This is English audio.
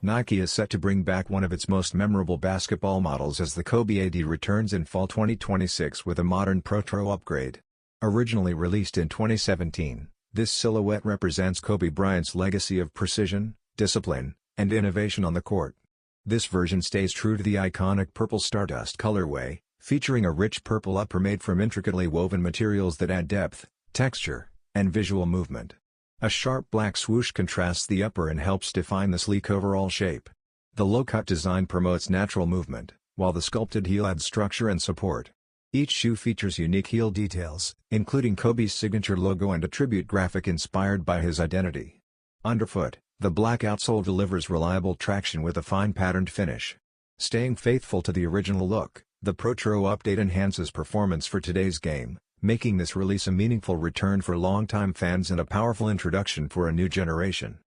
Nike is set to bring back one of its most memorable basketball models as the Kobe AD returns in fall 2026 with a modern Protro upgrade. Originally released in 2017, this silhouette represents Kobe Bryant's legacy of precision, discipline, and innovation on the court. This version stays true to the iconic Purple Stardust colorway, featuring a rich purple upper made from intricately woven materials that add depth, texture, and visual movement. A sharp black swoosh contrasts the upper and helps define the sleek overall shape. The low-cut design promotes natural movement, while the sculpted heel adds structure and support. Each shoe features unique heel details, including Kobe's signature logo and a tribute graphic inspired by his identity. Underfoot, the black outsole delivers reliable traction with a fine patterned finish. Staying faithful to the original look, the Protro update enhances performance for today's game, making this release a meaningful return for longtime fans and a powerful introduction for a new generation.